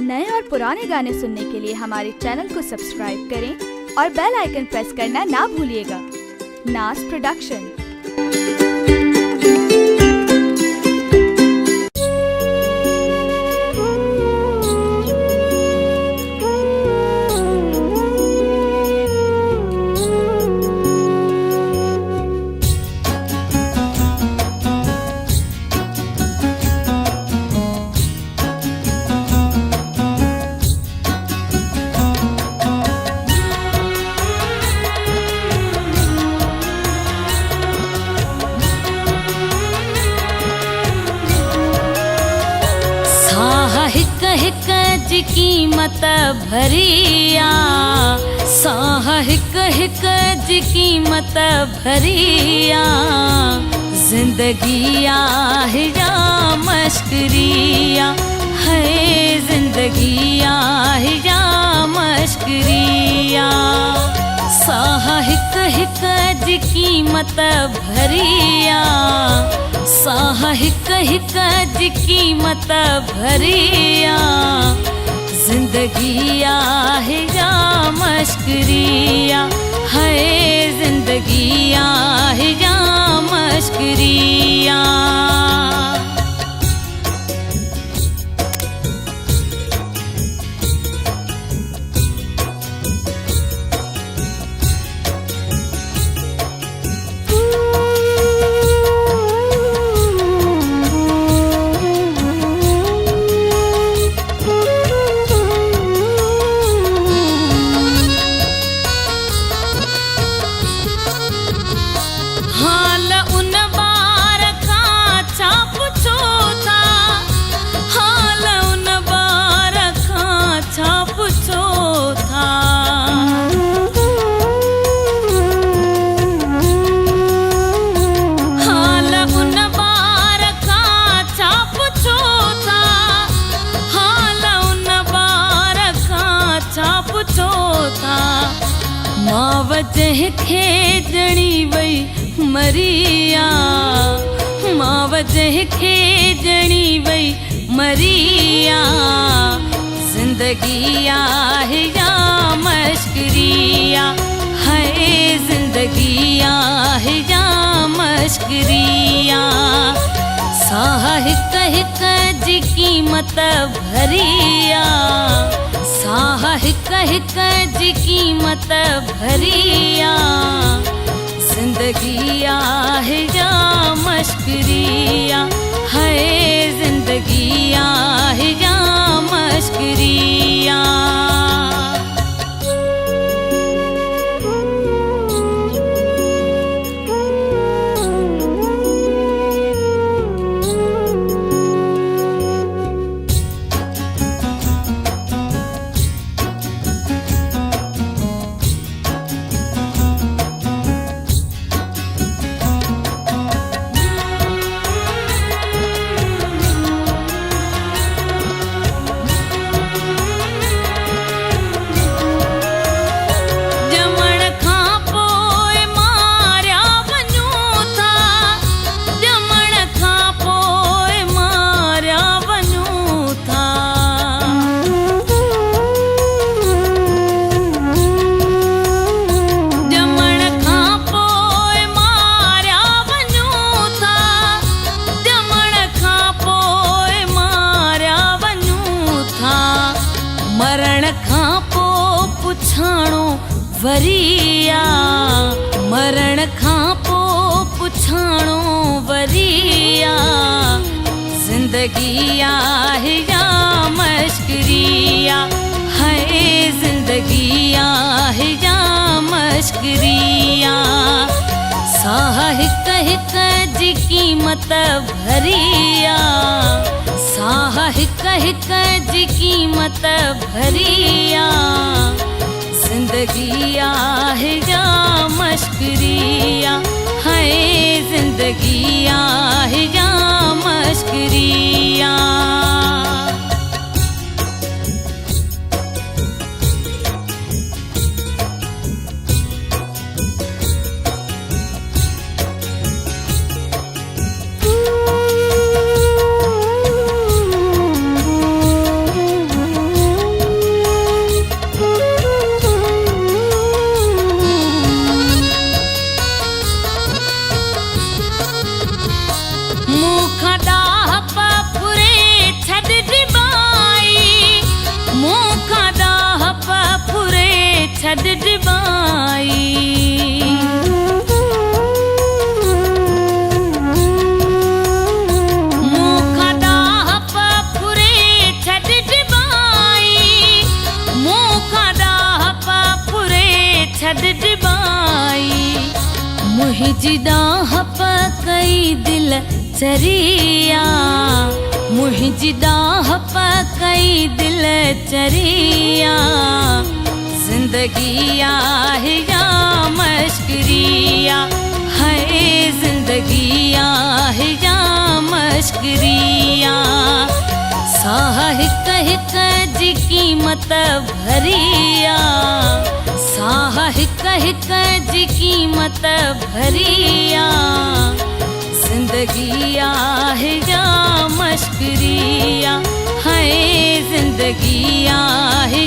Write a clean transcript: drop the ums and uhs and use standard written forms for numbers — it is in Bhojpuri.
नए और पुराने गाने सुनने के लिए हमारे चैनल को सब्सक्राइब करें और बेल आइकन प्रेस करना ना भूलिएगा। नास प्रोडक्शन। हिक जी कीमत भरिया, साह हिक हिक जी कीमत भरिया, जिंदगी आहे या मश्करिया, है जिंदगी आहे या मश्करिया। साह हिक हिक जी कीमत भरिया, साह हिक हिक जी कीमत भरिया, जिंदगी आहे या मश्करिया, है जिंदगी आहे या मश्करिया। हाल उन बार खां छा पुछो था, हाल उन बार खां छा पुछो था। हाल उन बार खां छा पुछो था, हाल उन बार खां छा पुछो था। माव जंहिंखे ॼणी वई मरिया, माव जंहिंखे ॼणी वई मरिया, जिंदगी आहे या मश्करिया, है जिंदगी आहे या मश्करिया। साह हिक हिक जी कीमत भरिया, साह हिक हिक जी कीमत भरिया, जिंदगी आहे या मश्करिया, है जिंदगी आहे या मश्करिया। मरण खां पोइ पुछाणो वरिया, मरण खां पोइ पुछाणो वरिया, जिंदगी आहे या मश्करिया, है जिंदगी आहे या मश्करिया। साह हिक हिक जी कीमत भरिया, साह हिक हिक जी कीमत भरिया, जिंदगी आहे या मश्करिया, है जिंदगी आहे या मश्करिया। मुंहिंजी ॾाह पकई दिल चरिया मुंहिंजी ॾाह पकई दिल चरिया ज़िंदगी आहे या मश्करिया है ज़िंदगी आहे या मश्करिया साह हिक हिक जी क़ीमत भरिया साह हिक हिक जी क़ीमत भरिया ज़िंदगी आहे या मश्करिया है ज़िंदगी आहे